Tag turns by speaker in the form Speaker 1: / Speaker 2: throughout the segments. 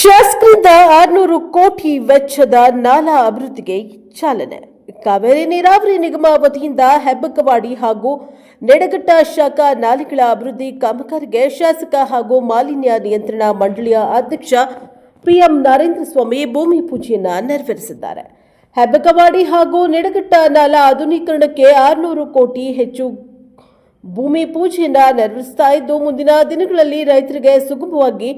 Speaker 1: ಶಾಸಕರಿಂದ 600 ಕೋಟಿ ವೆಚ್ಚದ ನಾಲಾ ಅಭಿವೃದ್ಧಿಗೆ ಚಾಲನೆ. ಕಾವೇರಿ ನೀರಾವರಿ ನಿಗಮ ವತಿಯಿಂದ ಹೆಬ್ಬಕವಾಡಿ ಹಾಗೂ ನೆಡಗಟ್ಟ ಶಾಖಾ ನಾಲೆಗಳ ಅಭಿವೃದ್ಧಿ ಕಾಮಗಾರಿಗೆ ಶಾಸಕ ಹಾಗೂ ಮಾಲಿನ್ಯ ನಿಯಂತ್ರಣ ಮಂಡಳಿಯ ಅಧ್ಯಕ್ಷ ಪಿಎಂ ನರೇಂದ್ರ ಸ್ವಾಮಿ ಭೂಮಿ ಪೂಜೆಯನ್ನು ನೆರವೇರಿಸಿದ್ದಾರೆ. ಹೆಬ್ಬಕವಾಡಿ ಹಾಗೂ ನೆಡಗಟ್ಟ ನಾಲಾ ಆಧುನೀಕರಣಕ್ಕೆ 600 ಕೋಟಿ ಹೆಚ್ಚು ಭೂಮಿ ಪೂಜೆಯನ್ನು ನೆರವೇರಿಸ್ತಾ ಇದ್ದು, ಮುಂದಿನ ದಿನಗಳಲ್ಲಿ ರೈತರಿಗೆ ಸುಗಮವಾಗಿ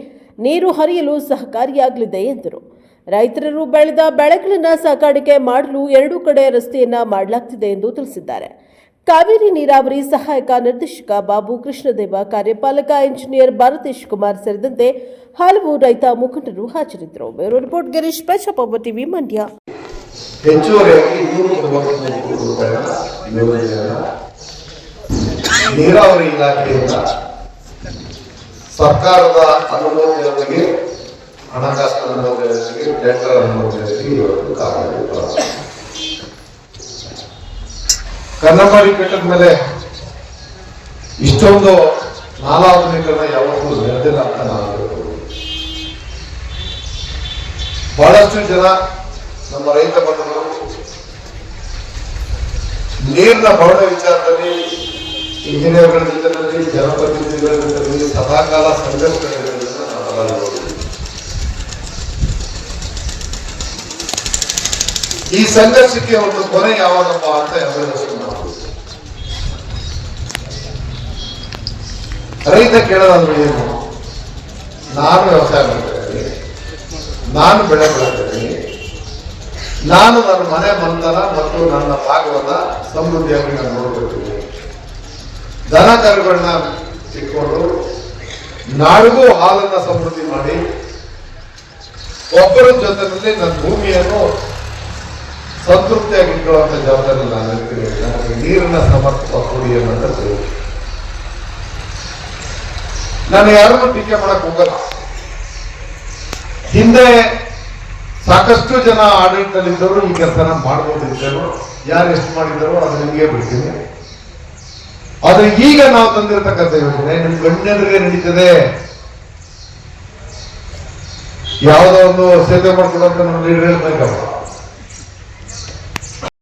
Speaker 1: ನೀರು ಹರಿಯಲು ಸಹಕಾರಿಯಾಗಲಿದೆ ಎಂದರು. ರೈತರು ಬೆಳೆದ ಬೆಳೆಗಳನ್ನು ಸಾಗಾಣಿಕೆ ಮಾಡಲು 2 ಕಡೆ ರಸ್ತೆಯನ್ನ ಮಾಡಲಾಗುತ್ತಿದೆ ಎಂದು ತಿಳಿಸಿದ್ದಾರೆ. ಕಾವೇರಿ ನೀರಾವರಿ ಸಹಾಯಕ ನಿರ್ದೇಶಕ ಬಾಬು ಕೃಷ್ಣದೇವ, ಕಾರ್ಯಪಾಲಕ ಇಂಜಿನಿಯರ್ ಭಾರತೇಶ್ ಕುಮಾರ್ ಸೇರಿದಂತೆ ಹಲವು ರೈತ ಮುಖಂಡರು ಹಾಜರಿದ್ದರು. ಬ್ಯೂರೋ ರಿಪೋರ್ಟ್ ಗಿರೀಶ್, ಪ್ರಜಾಪ್ರಭುತ್ವ ಟಿವಿ, ಮಂಡ್ಯ.
Speaker 2: ಹೆಚ್ಚುವರಿಯಾಗಿ ನೀರಾವರಿ ಇಲಾಖೆಯಿಂದ ಸರ್ಕಾರದ ಅನುಮೋದನೆಯೊಂದಿಗೆ ಹಣಕಾಸಿನ ಅನುಮೋದನೆಯೊಂದಿಗೆ ಟೆಂಡರ್ ಅನುಮೋದನೆಯೊಂದಿಗೆ ಇವತ್ತು ಕಾರ್ಯ ಕನ್ನಂಬಾಡಿ ಕಟ್ಟದ ಮೇಲೆ ಇಷ್ಟೊಂದು ನಾಲಾ ಆಧುನೀಕರಣ ಯಾವಾಗಲೂ ನಡೆದಿಲ್ಲ ಅಂತ ನಾನು ಹೇಳ್ಬೋದು. ಬಹಳಷ್ಟು ಜನ ನಮ್ಮ ರೈತ ಬಂಧುಗಳು ನೀರಿನ ಬಹಳ ವಿಚಾರದಲ್ಲಿ ಇಂಜಿನಿಯರ್ಗಳ ಜೊತೆಯಲ್ಲಿ, ಜನಪ್ರತಿನಿಧಿಗಳ ಜೊತೆಯಲ್ಲಿ ಸದಾಕಾಲ ಸಂಘರ್ಷಗಳಿರೋದನ್ನ ನಾವೆಲ್ಲ ನೋಡಿದ್ದೀವಿ. ಈ ಸಂಘರ್ಷಕ್ಕೆ ಒಂದು ಕೊನೆ ಯಾವಾಗಪ್ಪ ಅಂತ ಎಲ್ಲರೂ ರೈತ ಕೇಳೋದಾದ್ರೆ ಏನು? ನಾನು ವ್ಯವಸಾಯ ಮಾಡ್ತೇನೆ, ನಾನು ಬೆಳೆ ಬೆಳೆತೇನೆ, ನಾನು ನನ್ನ ಮನೆ ಬಂಧನ ಮತ್ತು ನನ್ನ ಭಾಗವನ್ನ ಸಮೃದ್ಧಿಯಾಗಿ ನಾನು ನೋಡ್ಕೊಳ್ತೀನಿ. ದನ ಕರುಗಳನ್ನ ಇಟ್ಕೊಂಡು ನಾಡಿಗೂ ಹಾಲನ್ನ ಸಮೃದ್ಧಿ ಮಾಡಿ ಒಬ್ಬರ ಜೊತೆಯಲ್ಲಿ ನನ್ನ ಭೂಮಿಯನ್ನು ಸಂತೃಪ್ತಿಯಾಗಿ ಇಟ್ಕೊಳ್ಳುವಂತ ಜವಾಬ್ದಾರಿ ನಾನು ಹೇಳ್ತೀನಿ. ನನಗೆ ನೀರನ್ನ ಸಮರ್ಪಕ ಕೊಡಿ ಅನ್ನೋದು. ನಾನು ಯಾರನ್ನು ಟೀಕೆ ಮಾಡಕ್ ಹೋಗಲ್ಲ. ಹಿಂದೆ ಸಾಕಷ್ಟು ಜನ ಆಡಳಿತದಲ್ಲಿದ್ದವರು ಈ ಕೆಲಸನ ಮಾಡ್ಬೋದಿದ್ದರು. ಯಾರು ಎಷ್ಟು ಮಾಡಿದ್ದಾರೋ ಅದು ನಿಮಗೆ ಬಿಡ್ತೀನಿ. ಆದ್ರೆ ಈಗ ನಾವು ತಂದಿರತಕ್ಕಂಥ ಯೋಜನೆ ನಿಮ್ ಗಣ್ಯರಿಗೆ ನಡೀತದೆ. ಯಾವುದೋ ಒಂದು ಸೇವೆ ಮಾಡ್ಕೊಡೋಂತ ನಮ್ಮ ಲೀಡರ್ ಹೇಳ್ಬೇಕಲ್ಲ,